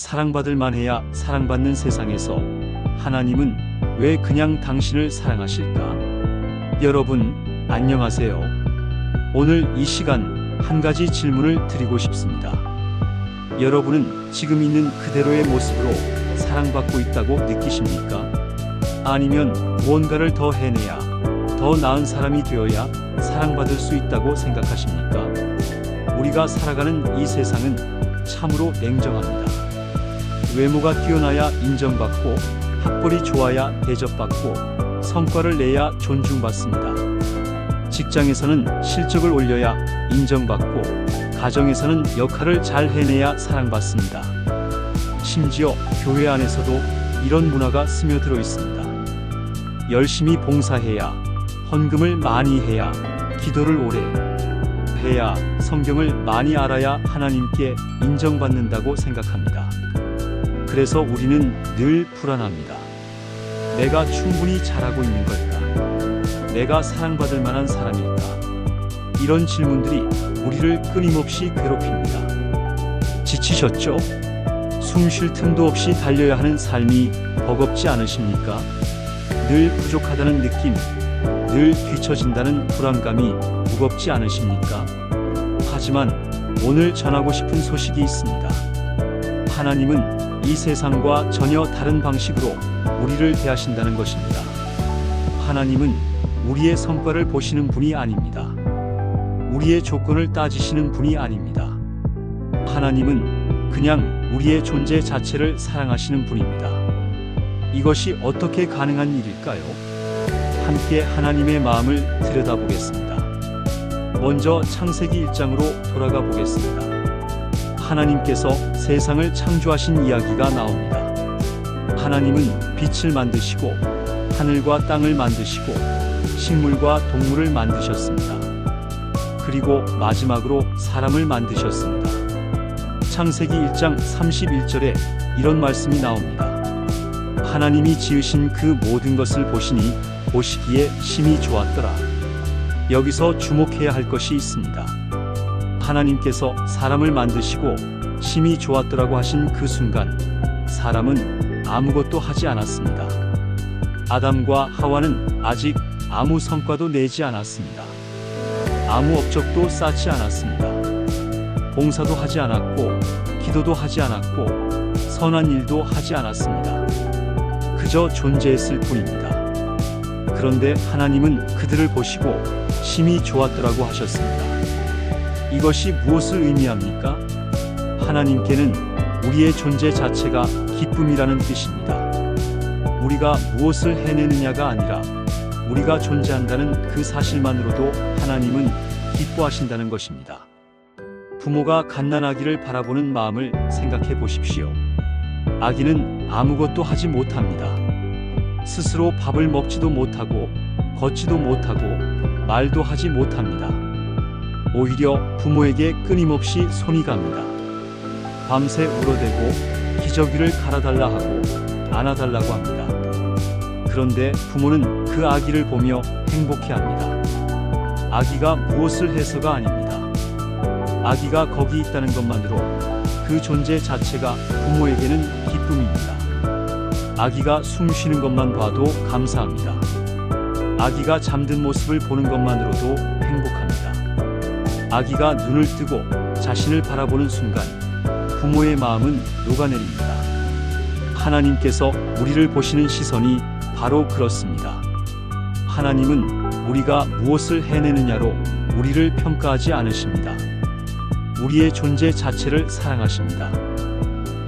사랑받을 만해야 사랑받는 세상에서 하나님은 왜 그냥 당신을 사랑하실까? 여러분, 안녕하세요. 오늘 이 시간 한 가지 질문을 드리고 싶습니다. 여러분은 지금 있는 그대로의 모습으로 사랑받고 있다고 느끼십니까? 아니면 무언가를 더 해내야, 더 나은 사람이 되어야 사랑받을 수 있다고 생각하십니까? 우리가 살아가는 이 세상은 참으로 냉정합니다. 외모가 뛰어나야 인정받고, 학벌이 좋아야 대접받고, 성과를 내야 존중받습니다. 직장에서는 실적을 올려야 인정받고, 가정에서는 역할을 잘 해내야 사랑받습니다. 심지어 교회 안에서도 이런 문화가 스며들어 있습니다. 열심히 봉사해야, 헌금을 많이 해야, 기도를 오래 해야, 성경을 많이 알아야 하나님께 인정받는다고 생각합니다. 그래서 우리는 늘 불안합니다. 내가 충분히 잘하고 있는 걸까? 내가 사랑받을 만한 사람일까? 이런 질문들이 우리를 끊임없이 괴롭힙니다. 지치셨죠? 숨 쉴 틈도 없이 달려야 하는 삶이 버겁지 않으십니까? 늘 부족하다는 느낌, 늘 뒤처진다는 불안감이 무겁지 않으십니까? 하지만 오늘 전하고 싶은 소식이 있습니다. 하나님은 이 세상과 전혀 다른 방식으로 우리를 대하신다는 것입니다. 하나님은 우리의 성과를 보시는 분이 아닙니다. 우리의 조건을 따지시는 분이 아닙니다. 하나님은 그냥 우리의 존재 자체를 사랑하시는 분입니다. 이것이 어떻게 가능한 일일까요? 함께 하나님의 마음을 들여다보겠습니다. 먼저 창세기 1장으로 돌아가 보겠습니다. 하나님께서 세상을 창조하신 이야기가 나옵니다. 하나님은 빛을 만드시고 하늘과 땅을 만드시고 식물과 동물을 만드셨습니다. 그리고 마지막으로 사람을 만드셨습니다. 창세기 1장 31절에 이런 말씀이 나옵니다. 하나님이 지으신 그 모든 것을 보시니 보시기에 심히 좋았더라. 여기서 주목해야 할 것이 있습니다. 하나님께서 사람을 만드시고 심히 좋았더라고 하신 그 순간 사람은 아무것도 하지 않았습니다. 아담과 하와는 아직 아무 성과도 내지 않았습니다. 아무 업적도 쌓지 않았습니다. 봉사도 하지 않았고 기도도 하지 않았고 선한 일도 하지 않았습니다. 그저 존재했을 뿐입니다. 그런데 하나님은 그들을 보시고 심히 좋았더라고 하셨습니다. 이것이 무엇을 의미합니까? 하나님께는 우리의 존재 자체가 기쁨이라는 뜻입니다. 우리가 무엇을 해내느냐가 아니라 우리가 존재한다는 그 사실만으로도 하나님은 기뻐하신다는 것입니다. 부모가 갓난아기를 바라보는 마음을 생각해 보십시오. 아기는 아무것도 하지 못합니다. 스스로 밥을 먹지도 못하고 걷지도 못하고 말도 하지 못합니다. 오히려 부모에게 끊임없이 손이 갑니다. 밤새 울어대고 기저귀를 갈아달라 하고 안아달라고 합니다. 그런데 부모는 그 아기를 보며 행복해합니다. 아기가 무엇을 해서가 아닙니다. 아기가 거기 있다는 것만으로 그 존재 자체가 부모에게는 기쁨입니다. 아기가 숨 쉬는 것만 봐도 감사합니다. 아기가 잠든 모습을 보는 것만으로도 행복합니다. 아기가 눈을 뜨고 자신을 바라보는 순간 부모의 마음은 녹아내립니다. 하나님께서 우리를 보시는 시선이 바로 그렇습니다. 하나님은 우리가 무엇을 해내느냐로 우리를 평가하지 않으십니다. 우리의 존재 자체를 사랑하십니다.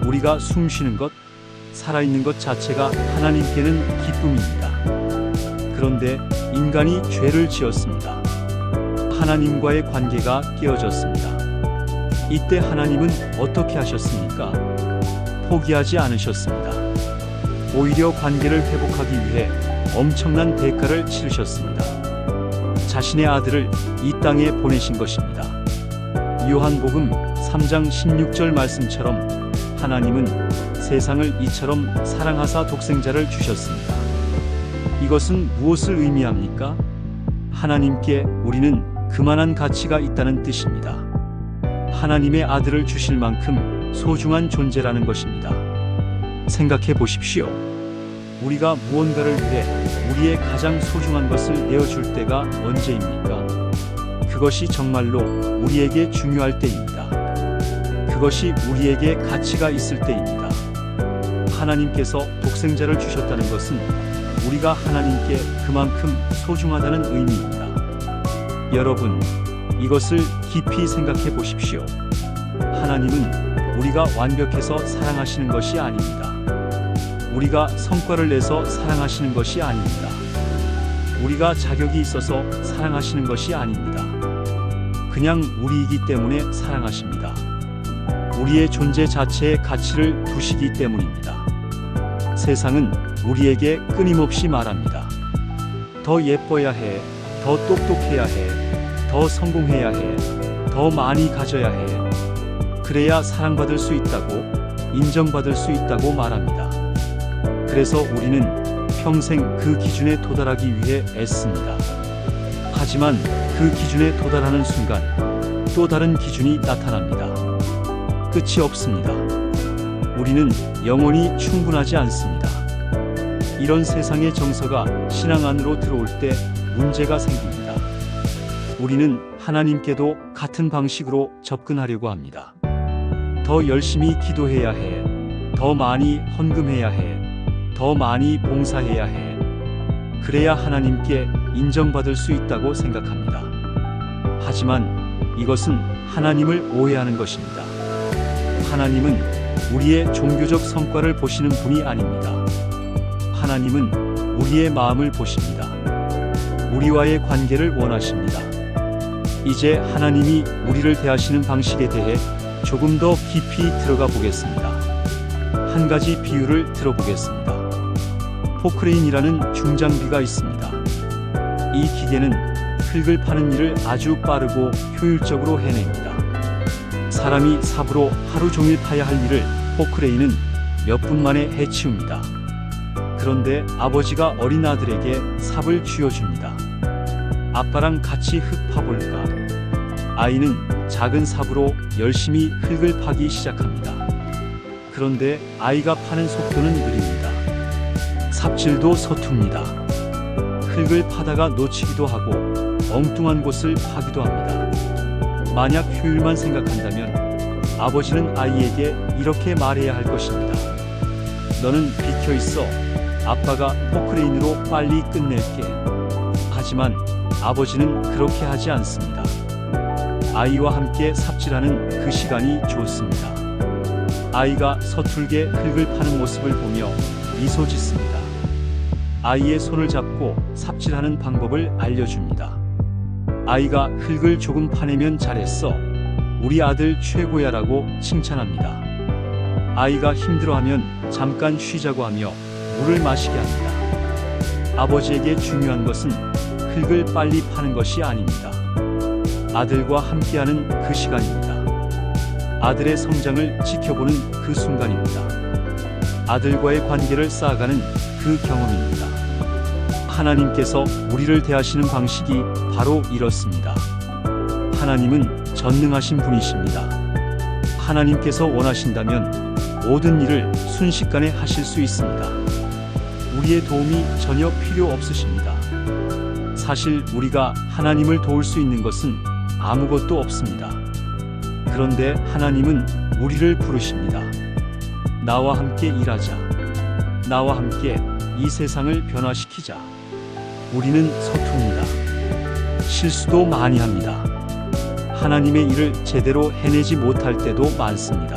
우리가 숨 쉬는 것, 살아있는 것 자체가 하나님께는 기쁨입니다. 그런데 인간이 죄를 지었습니다. 하나님과의 관계가 깨어졌습니다. 이때 하나님은 어떻게 하셨습니까? 포기하지 않으셨습니다. 오히려 관계를 회복하기 위해 엄청난 대가를 치르셨습니다. 자신의 아들을 이 땅에 보내신 것입니다. 요한복음 3장 16절 말씀처럼 하나님은 세상을 이처럼 사랑하사 독생자를 주셨습니다. 이것은 무엇을 의미합니까? 하나님께 우리는 그만한 가치가 있다는 뜻입니다. 하나님의 아들을 주실 만큼 소중한 존재라는 것입니다. 것입니다. 생각해 보십시오. 우리가 무언가를 위해 우리의 가장 소중한 것을 내어줄 때가 언제입니까? 그것이 정말로 우리에게 중요할 때입니다. 그것이 우리에게 가치가 있을 때입니다. 하나님께서 독생자를 주셨다는 것은 우리가 하나님께 그만큼 소중하다는 의미입니다. 여러분, 이것을 깊이 생각해 보십시오. 하나님은 우리가 완벽해서 사랑하시는 것이 아닙니다. 우리가 성과를 내서 사랑하시는 것이 아닙니다. 우리가 자격이 있어서 사랑하시는 것이 아닙니다. 그냥 우리이기 때문에 사랑하십니다. 우리의 존재 자체의 가치를 두시기 때문입니다. 세상은 우리에게 끊임없이 말합니다. 더 예뻐야 해, 더 똑똑해야 해, 더 성공해야 해, 더 많이 가져야 해. 그래야 사랑받을 수 있다고, 인정받을 수 있다고 말합니다. 그래서 우리는 평생 그 기준에 도달하기 위해 애씁니다. 하지만 그 기준에 도달하는 순간 또 다른 기준이 나타납니다. 끝이 없습니다. 우리는 영원히 충분하지 않습니다. 이런 세상의 정서가 신앙 안으로 들어올 때 문제가 생깁니다. 우리는 하나님께도 같은 방식으로 접근하려고 합니다. 더 열심히 기도해야 해, 더 많이 헌금해야 해, 더 많이 봉사해야 해. 그래야 하나님께 인정받을 수 있다고 생각합니다. 하지만 이것은 하나님을 오해하는 것입니다. 하나님은 우리의 종교적 성과를 보시는 분이 아닙니다. 하나님은 우리의 마음을 보십니다. 우리와의 관계를 원하십니다. 이제 하나님이 우리를 대하시는 방식에 대해 조금 더 깊이 들어가 보겠습니다. 한 가지 비유를 들어보겠습니다. 포크레인이라는 중장비가 있습니다. 이 기계는 흙을 파는 일을 아주 빠르고 효율적으로 해냅니다. 사람이 삽으로 하루 종일 파야 할 일을 포크레인은 몇 분 만에 해치웁니다. 그런데 아버지가 어린 아들에게 삽을 쥐어줍니다. 아빠랑 같이 흙 파볼까? 아이는 작은 삽으로 열심히 흙을 파기 시작합니다. 그런데 아이가 파는 속도는 느립니다. 삽질도 서툽니다. 흙을 파다가 놓치기도 하고 엉뚱한 곳을 파기도 합니다. 만약 효율만 생각한다면 아버지는 아이에게 이렇게 말해야 할 것입니다. 너는 비켜 있어. 아빠가 포크레인으로 빨리 끝낼게. 하지만 아버지는 그렇게 하지 않습니다. 아이와 함께 삽질하는 그 시간이 좋습니다. 아이가 서툴게 흙을 파는 모습을 보며 미소 짓습니다. 아이의 손을 잡고 삽질하는 방법을 알려줍니다. 아이가 흙을 조금 파내면 잘했어. 우리 아들 최고야라고 칭찬합니다. 아이가 힘들어하면 잠깐 쉬자고 하며 물을 마시게 합니다. 아버지에게 중요한 것은 흙을 빨리 파는 것이 아닙니다. 아들과 함께하는 그 시간입니다. 아들의 성장을 지켜보는 그 순간입니다. 아들과의 관계를 쌓아가는 그 경험입니다. 하나님께서 우리를 대하시는 방식이 바로 이렇습니다. 하나님은 전능하신 분이십니다. 하나님께서 원하신다면 모든 일을 순식간에 하실 수 있습니다. 우리의 도움이 전혀 필요 없으십니다. 사실 우리가 하나님을 도울 수 있는 것은 아무것도 없습니다. 그런데 하나님은 우리를 부르십니다. 나와 함께 일하자. 나와 함께 이 세상을 변화시키자. 우리는 서툽니다. 실수도 많이 합니다. 하나님의 일을 제대로 해내지 못할 때도 많습니다.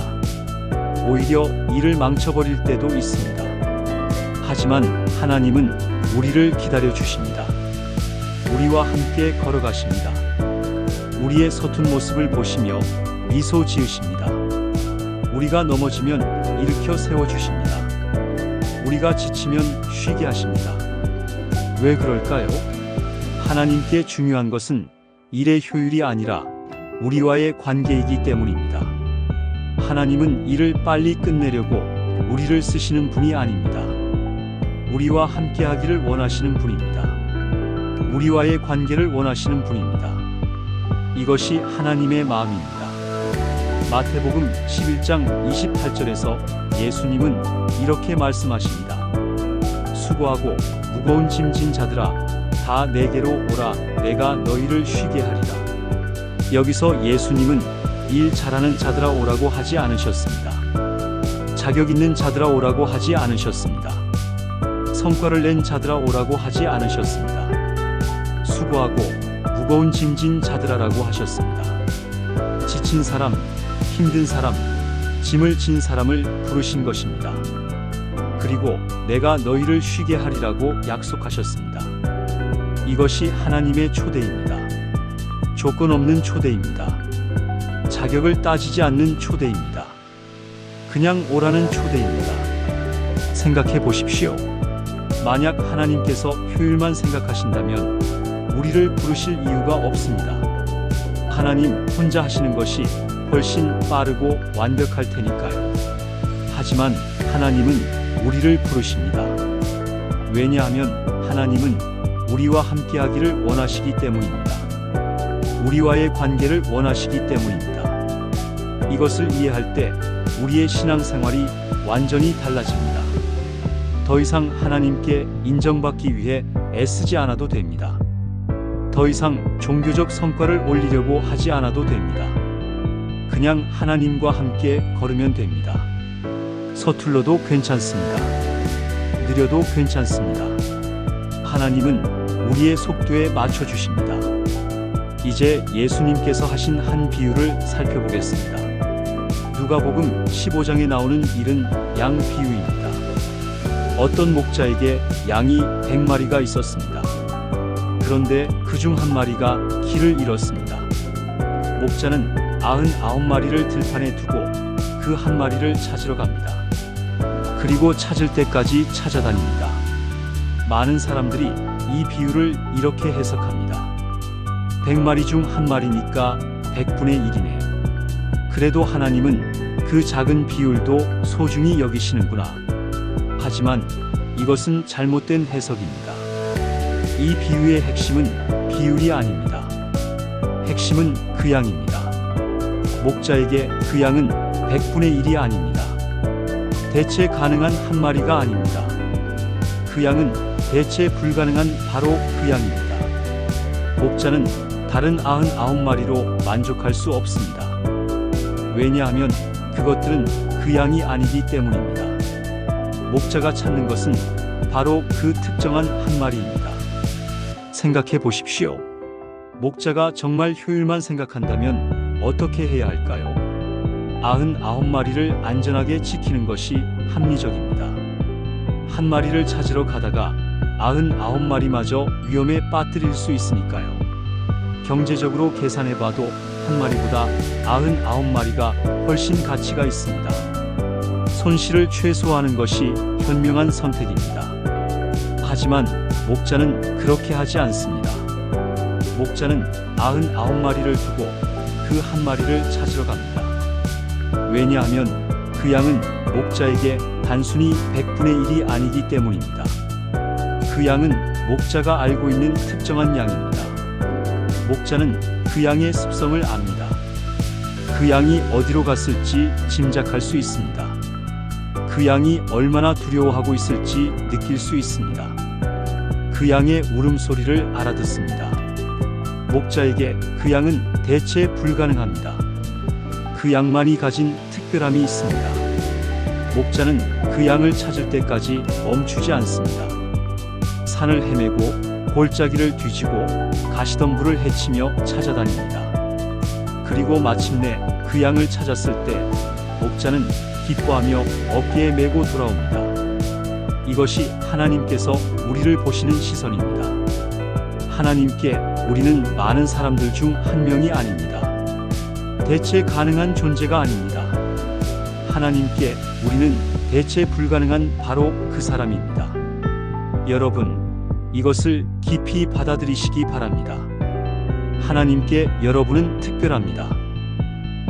오히려 일을 망쳐버릴 때도 있습니다. 하지만 하나님은 우리를 기다려 주십니다. 우리와 함께 걸어가십니다. 우리의 서툰 모습을 보시며 미소 지으십니다. 우리가 넘어지면 일으켜 세워주십니다. 우리가 지치면 쉬게 하십니다. 왜 그럴까요? 하나님께 중요한 것은 일의 효율이 아니라 우리와의 관계이기 때문입니다. 하나님은 일을 빨리 끝내려고 우리를 쓰시는 분이 아닙니다. 우리와 함께하기를 원하시는 분입니다. 우리와의 관계를 원하시는 분입니다. 이것이 하나님의 마음입니다. 마태복음 11장 28절에서 예수님은 이렇게 말씀하십니다. 수고하고 무거운 짐진 자들아 다 내게로 오라 내가 너희를 쉬게 하리라. 여기서 예수님은 일 잘하는 자들아 오라고 하지 않으셨습니다. 자격 있는 자들아 오라고 하지 않으셨습니다. 성과를 낸 자들아 오라고 하지 않으셨습니다. 수고하고 무거운 짐진 자들아라고 하셨습니다. 지친 사람, 힘든 사람, 짐을 진 사람을 부르신 것입니다. 그리고 내가 너희를 쉬게 하리라고 약속하셨습니다. 이것이 하나님의 초대입니다. 조건 없는 초대입니다. 자격을 따지지 않는 초대입니다. 그냥 오라는 초대입니다. 생각해 보십시오. 만약 하나님께서 효율만 생각하신다면 우리를 부르실 이유가 없습니다. 하나님 혼자 하시는 것이 훨씬 빠르고 완벽할 테니까요. 하지만 하나님은 우리를 부르십니다. 왜냐하면 하나님은 우리와 함께하기를 원하시기 때문입니다. 우리와의 관계를 원하시기 때문입니다. 이것을 이해할 때 우리의 신앙생활이 완전히 달라집니다. 더 이상 하나님께 인정받기 위해 애쓰지 않아도 됩니다. 더 이상 종교적 성과를 올리려고 하지 않아도 됩니다. 그냥 하나님과 함께 걸으면 됩니다. 서툴러도 괜찮습니다. 느려도 괜찮습니다. 하나님은 우리의 속도에 맞춰주십니다. 이제 예수님께서 하신 한 비유를 살펴보겠습니다. 누가복음 15장에 나오는 일은 양 비유입니다. 어떤 목자에게 양이 100마리가 있었습니다. 그런데 그중 한 마리가 길을 잃었습니다. 목자는 99마리를 들판에 두고 그 한 마리를 찾으러 갑니다. 그리고 찾을 때까지 찾아다닙니다. 많은 사람들이 이 비유를 이렇게 해석합니다. 100마리 중 한 마리니까 100분의 1이네. 그래도 하나님은 그 작은 비율도 소중히 여기시는구나. 하지만 이것은 잘못된 해석입니다. 이 비유의 핵심은 비율이 아닙니다. 핵심은 그 양입니다. 목자에게 그 양은 100분의 1이 아닙니다. 대체 가능한 한 마리가 아닙니다. 그 양은 대체 불가능한 바로 그 양입니다. 목자는 다른 99마리로 만족할 수 없습니다. 왜냐하면 그것들은 그 양이 아니기 때문입니다. 목자가 찾는 것은 바로 그 특정한 한 마리입니다. 생각해 보십시오. 목자가 정말 효율만 생각한다면 어떻게 해야 할까요? 99마리를 안전하게 지키는 것이 합리적입니다. 한 마리를 찾으러 가다가 99마리마저 위험에 빠뜨릴 수 있으니까요. 경제적으로 계산해봐도 한 마리보다 99마리가 훨씬 가치가 있습니다. 손실을 최소화하는 것이 현명한 선택입니다. 하지만 목자는 그렇게 하지 않습니다. 목자는 99마리를 두고 그 한 마리를 찾으러 갑니다. 왜냐하면 그 양은 목자에게 단순히 100분의 1이 아니기 때문입니다. 그 양은 목자가 알고 있는 특정한 양입니다. 목자는 그 양의 습성을 압니다. 그 양이 어디로 갔을지 짐작할 수 있습니다. 그 양이 얼마나 두려워하고 있을지 느낄 수 있습니다. 그 양의 울음소리를 알아듣습니다. 목자에게 그 양은 대체 불가능합니다. 그 양만이 가진 특별함이 있습니다. 목자는 그 양을 찾을 때까지 멈추지 않습니다. 산을 헤매고 골짜기를 뒤지고 가시덤불을 헤치며 찾아다닙니다. 그리고 마침내 그 양을 찾았을 때 목자는 기뻐하며 어깨에 메고 돌아옵니다. 이것이 하나님께서 우리를 보시는 시선입니다. 하나님께 우리는 많은 사람들 중 한 명이 아닙니다. 대체 가능한 존재가 아닙니다. 하나님께 우리는 대체 불가능한 바로 그 사람입니다. 여러분, 이것을 깊이 받아들이시기 바랍니다. 하나님께 여러분은 특별합니다.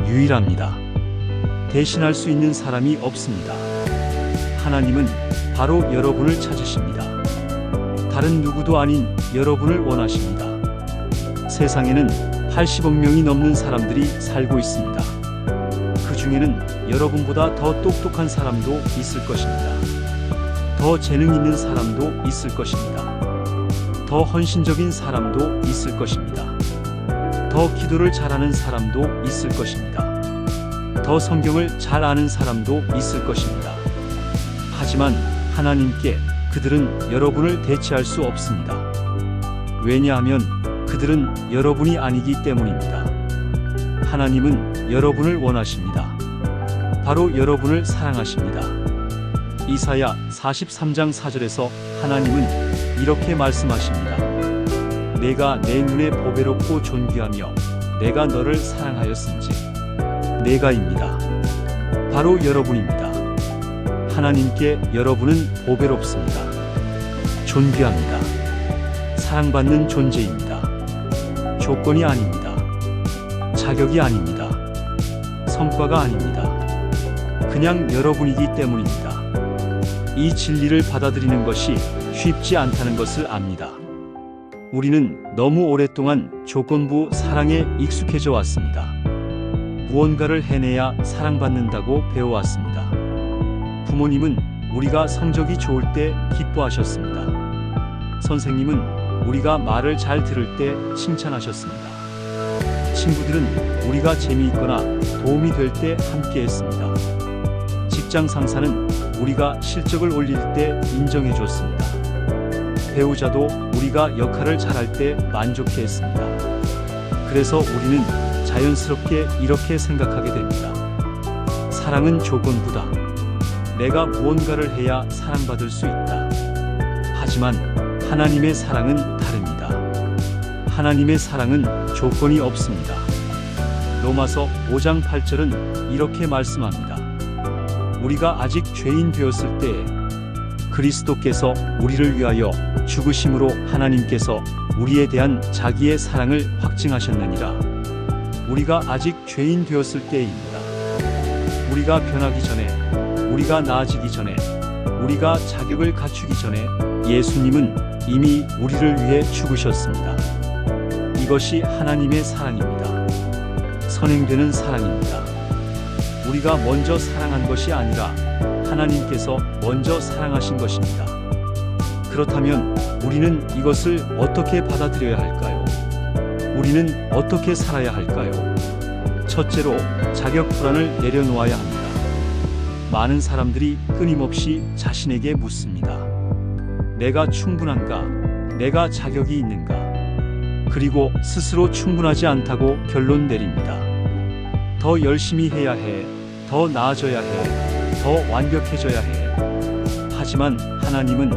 유일합니다. 대신할 수 있는 사람이 없습니다. 하나님은 바로 여러분을 찾으십니다. 다른 누구도 아닌 여러분을 원하십니다. 세상에는 80억 명이 넘는 사람들이 살고 있습니다. 중에는 여러분보다 더 똑똑한 사람도 있을 것입니다. 더 재능 있는 사람도 있을 것입니다. 더 헌신적인 사람도 있을 것입니다. 더 기도를 잘하는 사람도 있을 것입니다. 더 성경을 잘 아는 사람도 있을 것입니다. 하지만 하나님께 그들은 여러분을 대체할 수 없습니다. 왜냐하면 그들은 여러분이 아니기 때문입니다. 하나님은 여러분을 원하십니다. 바로 여러분을 사랑하십니다. 이사야 43장 4절에서 하나님은 이렇게 말씀하십니다. 내가 내 눈에 보배롭고 존귀하며 내가 너를 사랑하였은지 내가입니다. 바로 여러분입니다. 하나님께 여러분은 보배롭습니다. 존귀합니다. 사랑받는 존재입니다. 조건이 아닙니다. 자격이 아닙니다. 성과가 아닙니다. 그냥 여러분이기 때문입니다. 이 진리를 받아들이는 것이 쉽지 않다는 것을 압니다. 우리는 너무 오랫동안 조건부 사랑에 익숙해져 왔습니다. 무언가를 해내야 사랑받는다고 배워왔습니다. 부모님은 우리가 성적이 좋을 때 기뻐하셨습니다. 선생님은 우리가 말을 잘 들을 때 칭찬하셨습니다. 친구들은 우리가 재미있거나 도움이 될 때 함께했습니다. 직장 상사는 우리가 실적을 올릴 때 인정해 줬습니다. 배우자도 우리가 역할을 잘할 때 만족해했습니다. 그래서 우리는 자연스럽게 이렇게 생각하게 됩니다. 사랑은 조건부다. 내가 무언가를 해야 사랑받을 수 있다. 하지만 하나님의 사랑은 다릅니다. 하나님의 사랑은 조건이 없습니다. 로마서 5장 8절은 이렇게 말씀합니다. 우리가 아직 죄인 되었을 때에 그리스도께서 우리를 위하여 죽으심으로 하나님께서 우리에 대한 자기의 사랑을 확증하셨느니라. 우리가 아직 죄인 되었을 때입니다. 우리가 변하기 전에, 우리가 나아지기 전에, 우리가 자격을 갖추기 전에 예수님은 이미 우리를 위해 죽으셨습니다. 이것이 하나님의 사랑입니다. 선행되는 사랑입니다. 우리가 먼저 사랑한 것이 아니라 하나님께서 먼저 사랑하신 것입니다. 그렇다면 우리는 이것을 어떻게 받아들여야 할까요? 우리는 어떻게 살아야 할까요? 첫째로 자격 불안을 내려놓아야 합니다. 많은 사람들이 끊임없이 자신에게 묻습니다. 내가 충분한가? 내가 자격이 있는가? 그리고 스스로 충분하지 않다고 결론 내립니다. 더 열심히 해야 해. 더 나아져야 해. 더 완벽해져야 해. 하지만 하나님은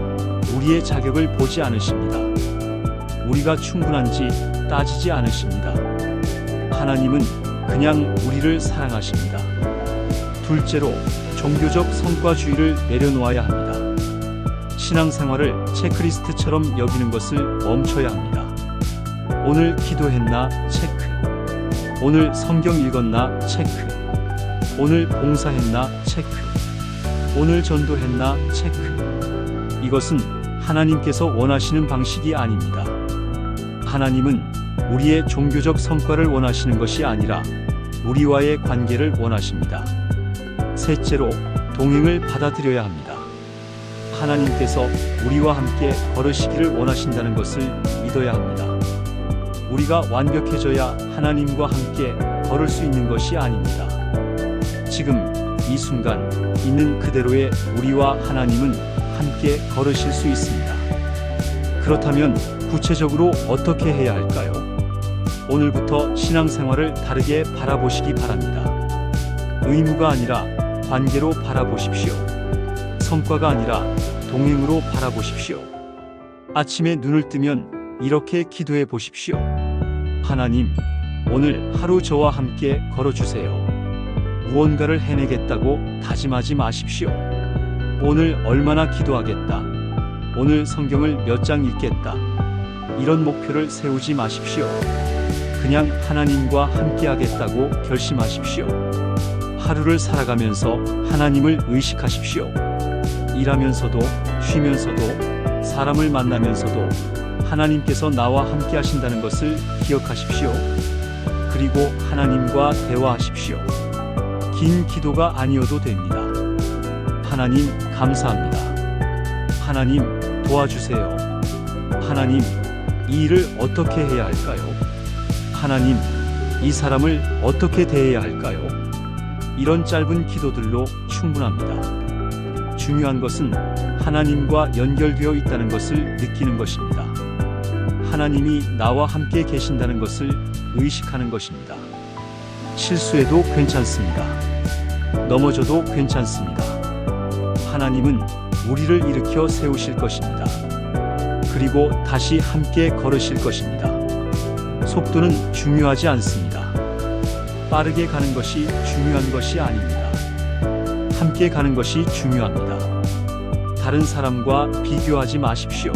우리의 자격을 보지 않으십니다. 우리가 충분한지 따지지 않으십니다. 하나님은 그냥 우리를 사랑하십니다. 둘째로 종교적 성과주의를 내려놓아야 합니다. 신앙생활을 체크리스트처럼 여기는 것을 멈춰야 합니다. 오늘 기도했나? 체크. 오늘 성경 읽었나? 체크. 오늘 봉사했나? 체크. 오늘 전도했나? 체크. 이것은 하나님께서 원하시는 방식이 아닙니다. 하나님은 우리의 종교적 성과를 원하시는 것이 아니라 우리와의 관계를 원하십니다. 셋째로 동행을 받아들여야 합니다. 하나님께서 우리와 함께 걸으시기를 원하신다는 것을 믿어야 합니다. 우리가 완벽해져야 하나님과 함께 걸을 수 있는 것이 아닙니다. 지금 이 순간 있는 그대로의 우리와 하나님은 함께 걸으실 수 있습니다. 그렇다면 구체적으로 어떻게 해야 할까요? 오늘부터 신앙생활을 다르게 바라보시기 바랍니다. 의무가 아니라 관계로 바라보십시오. 성과가 아니라 동행으로 바라보십시오. 아침에 눈을 뜨면 이렇게 기도해 보십시오. 하나님, 오늘 하루 저와 함께 걸어주세요. 무언가를 해내겠다고 다짐하지 마십시오. 오늘 얼마나 기도하겠다. 오늘 성경을 몇 장 읽겠다. 이런 목표를 세우지 마십시오. 그냥 하나님과 함께 하겠다고 결심하십시오. 하루를 살아가면서 하나님을 의식하십시오. 일하면서도 쉬면서도 사람을 만나면서도 하나님께서 나와 함께 하신다는 것을 기억하십시오. 그리고 하나님과 대화하십시오. 긴 기도가 아니어도 됩니다. 하나님, 감사합니다. 하나님, 도와주세요. 하나님, 이 일을 어떻게 해야 할까요? 하나님, 이 사람을 어떻게 대해야 할까요? 이런 짧은 기도들로 충분합니다. 중요한 것은 하나님과 연결되어 있다는 것을 느끼는 것입니다. 하나님이 나와 함께 계신다는 것을 의식하는 것입니다. 실수해도 괜찮습니다. 넘어져도 괜찮습니다. 하나님은 우리를 일으켜 세우실 것입니다. 그리고 다시 함께 걸으실 것입니다. 속도는 중요하지 않습니다. 빠르게 가는 것이 중요한 것이 아닙니다. 함께 가는 것이 중요합니다. 다른 사람과 비교하지 마십시오.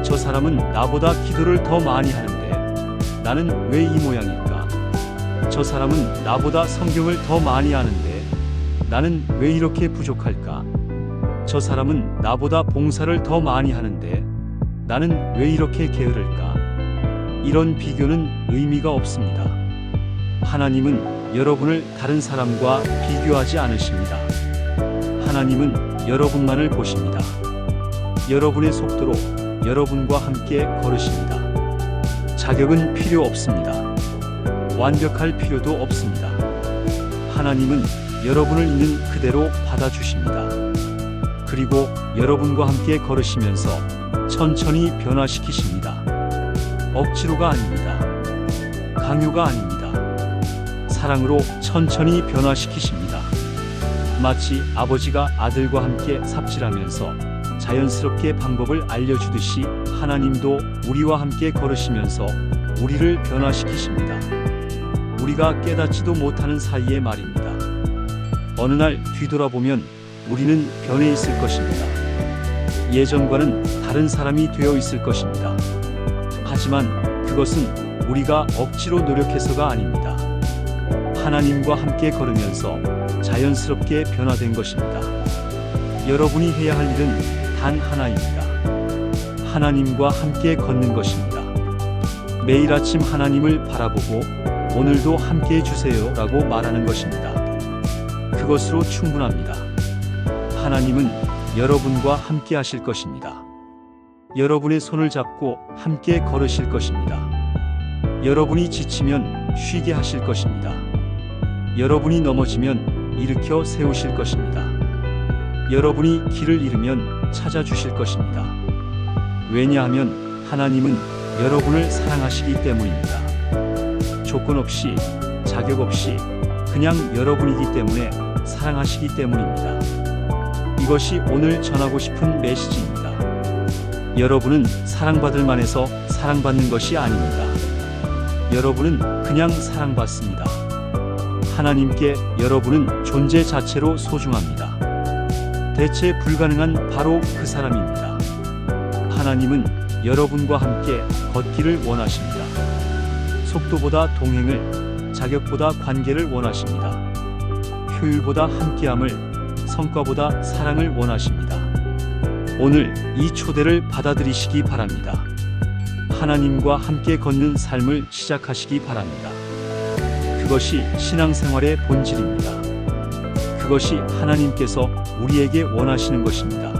저 사람은 나보다 기도를 더 많이 하는데 나는 왜 이 모양일까? 저 사람은 나보다 성경을 더 많이 아는데 나는 왜 이렇게 부족할까? 저 사람은 나보다 봉사를 더 많이 하는데 나는 왜 이렇게 게으를까? 이런 비교는 의미가 없습니다. 하나님은 여러분을 다른 사람과 비교하지 않으십니다. 하나님은 여러분만을 보십니다. 여러분의 속도로 여러분과 함께 걸으십니다. 자격은 필요 없습니다. 완벽할 필요도 없습니다. 하나님은 여러분을 있는 그대로 받아주십니다. 그리고 여러분과 함께 걸으시면서 천천히 변화시키십니다. 억지로가 아닙니다. 강요가 아닙니다. 사랑으로 천천히 변화시키십니다. 마치 아버지가 아들과 함께 삽질하면서 자연스럽게 방법을 알려주듯이 하나님도 우리와 함께 걸으시면서 우리를 변화시키십니다. 우리가 깨닫지도 못하는 사이의 말입니다. 어느 날 뒤돌아보면 우리는 변해 있을 것입니다. 예전과는 다른 사람이 되어 있을 것입니다. 하지만 그것은 우리가 억지로 노력해서가 아닙니다. 하나님과 함께 걸으면서 자연스럽게 변화된 것입니다. 여러분이 해야 할 일은 단 하나입니다. 하나님과 함께 걷는 것입니다. 매일 아침 하나님을 바라보고 오늘도 함께 해주세요 라고 말하는 것입니다. 그것으로 충분합니다. 하나님은 여러분과 함께 하실 것입니다. 여러분의 손을 잡고 함께 걸으실 것입니다. 여러분이 지치면 쉬게 하실 것입니다. 여러분이 넘어지면 일으켜 세우실 것입니다. 여러분이 길을 잃으면 찾아주실 것입니다. 왜냐하면 하나님은 여러분을 사랑하시기 때문입니다. 조건 없이, 자격 없이 그냥 여러분이기 때문에 사랑하시기 때문입니다. 이것이 오늘 전하고 싶은 메시지입니다. 여러분은 사랑받을 만해서 사랑받는 것이 아닙니다. 여러분은 그냥 사랑받습니다. 하나님께 여러분은 존재 자체로 소중합니다. 대체 불가능한 바로 그 사람입니다. 하나님은 여러분과 함께 걷기를 원하십니다. 속도보다 동행을, 자격보다 관계를 원하십니다. 효율보다 함께함을, 성과보다 사랑을 원하십니다. 오늘 이 초대를 받아들이시기 바랍니다. 하나님과 함께 걷는 삶을 시작하시기 바랍니다. 그것이 신앙생활의 본질입니다. 그것이 하나님께서 우리에게 원하시는 것입니다.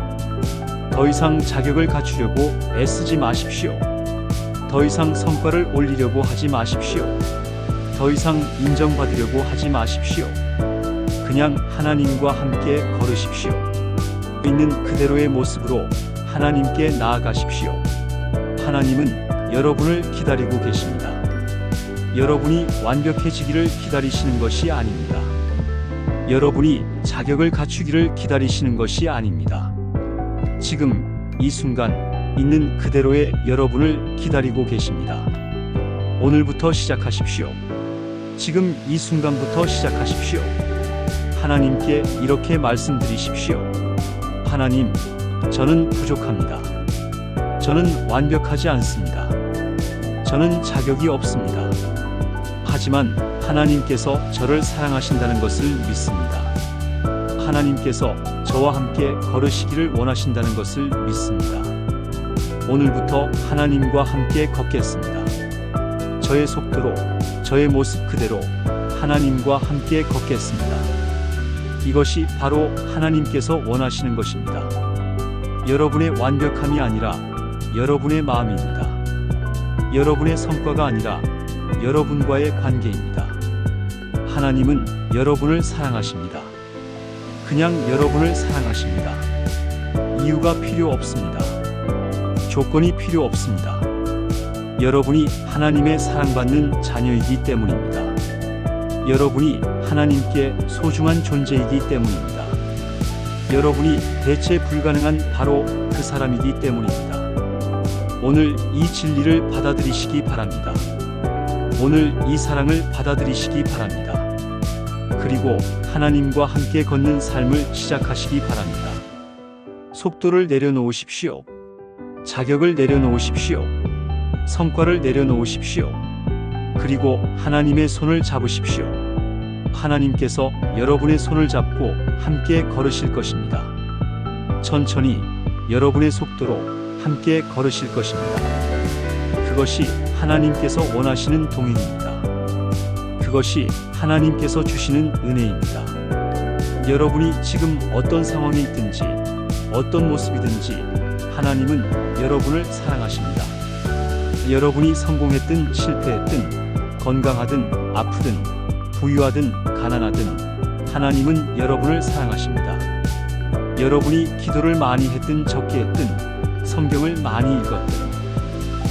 더 이상 자격을 갖추려고 애쓰지 마십시오. 더 이상 성과를 올리려고 하지 마십시오. 더 이상 인정받으려고 하지 마십시오. 그냥 하나님과 함께 걸으십시오. 있는 그대로의 모습으로 하나님께 나아가십시오. 하나님은 여러분을 기다리고 계십니다. 여러분이 완벽해지기를 기다리시는 것이 아닙니다. 여러분이 자격을 갖추기를 기다리시는 것이 아닙니다. 지금 이 순간 있는 그대로의 여러분을 기다리고 계십니다. 오늘부터 시작하십시오. 지금 이 순간부터 시작하십시오. 하나님께 이렇게 말씀드리십시오. 하나님, 저는 부족합니다. 저는 완벽하지 않습니다. 저는 자격이 없습니다. 하지만 하나님께서 저를 사랑하신다는 것을 믿습니다. 하나님께서 저와 함께 걸으시기를 원하신다는 것을 믿습니다. 오늘부터 하나님과 함께 걷겠습니다. 저의 속도로, 저의 모습 그대로 하나님과 함께 걷겠습니다. 이것이 바로 하나님께서 원하시는 것입니다. 여러분의 완벽함이 아니라 여러분의 마음입니다. 여러분의 성과가 아니라 여러분과의 관계입니다. 하나님은 여러분을 사랑하십니다. 그냥 여러분을 사랑하십니다. 이유가 필요 없습니다. 조건이 필요 없습니다. 여러분이 하나님의 사랑받는 자녀이기 때문입니다. 여러분이 하나님께 소중한 존재이기 때문입니다. 여러분이 대체 불가능한 바로 그 사람이기 때문입니다. 오늘 이 진리를 받아들이시기 바랍니다. 오늘 이 사랑을 받아들이시기 바랍니다. 그리고 하나님과 함께 걷는 삶을 시작하시기 바랍니다. 속도를 내려놓으십시오. 자격을 내려놓으십시오. 성과를 내려놓으십시오. 그리고 하나님의 손을 잡으십시오. 하나님께서 여러분의 손을 잡고 함께 걸으실 것입니다. 천천히 여러분의 속도로 함께 걸으실 것입니다. 그것이 하나님께서 원하시는 동행입니다. 그것이 하나님께서 주시는 은혜입니다. 여러분이 지금 어떤 상황에 있든지 어떤 모습이든지 하나님은 여러분을 사랑하십니다. 여러분이 성공했든 실패했든 건강하든 아프든 부유하든 가난하든 하나님은 여러분을 사랑하십니다. 여러분이 기도를 많이 했든 적게 했든 성경을 많이 읽었든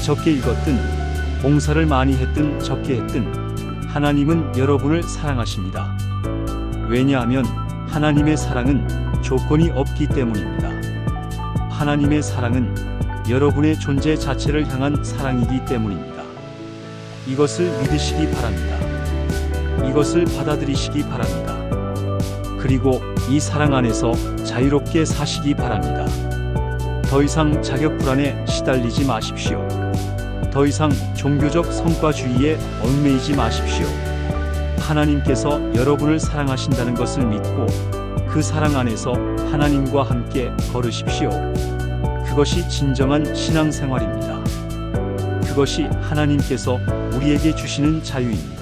적게 읽었든 봉사를 많이 했든 적게 했든 하나님은 여러분을 사랑하십니다. 왜냐하면 하나님의 사랑은 조건이 없기 때문입니다. 하나님의 사랑은 여러분의 존재 자체를 향한 사랑이기 때문입니다. 이것을 믿으시기 바랍니다. 이것을 받아들이시기 바랍니다. 그리고 이 사랑 안에서 자유롭게 사시기 바랍니다. 더 이상 자격 불안에 시달리지 마십시오. 더 이상 종교적 성과주의에 얽매이지 마십시오. 하나님께서 여러분을 사랑하신다는 것을 믿고 그 사랑 안에서 하나님과 함께 걸으십시오. 그것이 진정한 신앙생활입니다. 그것이 하나님께서 우리에게 주시는 자유입니다.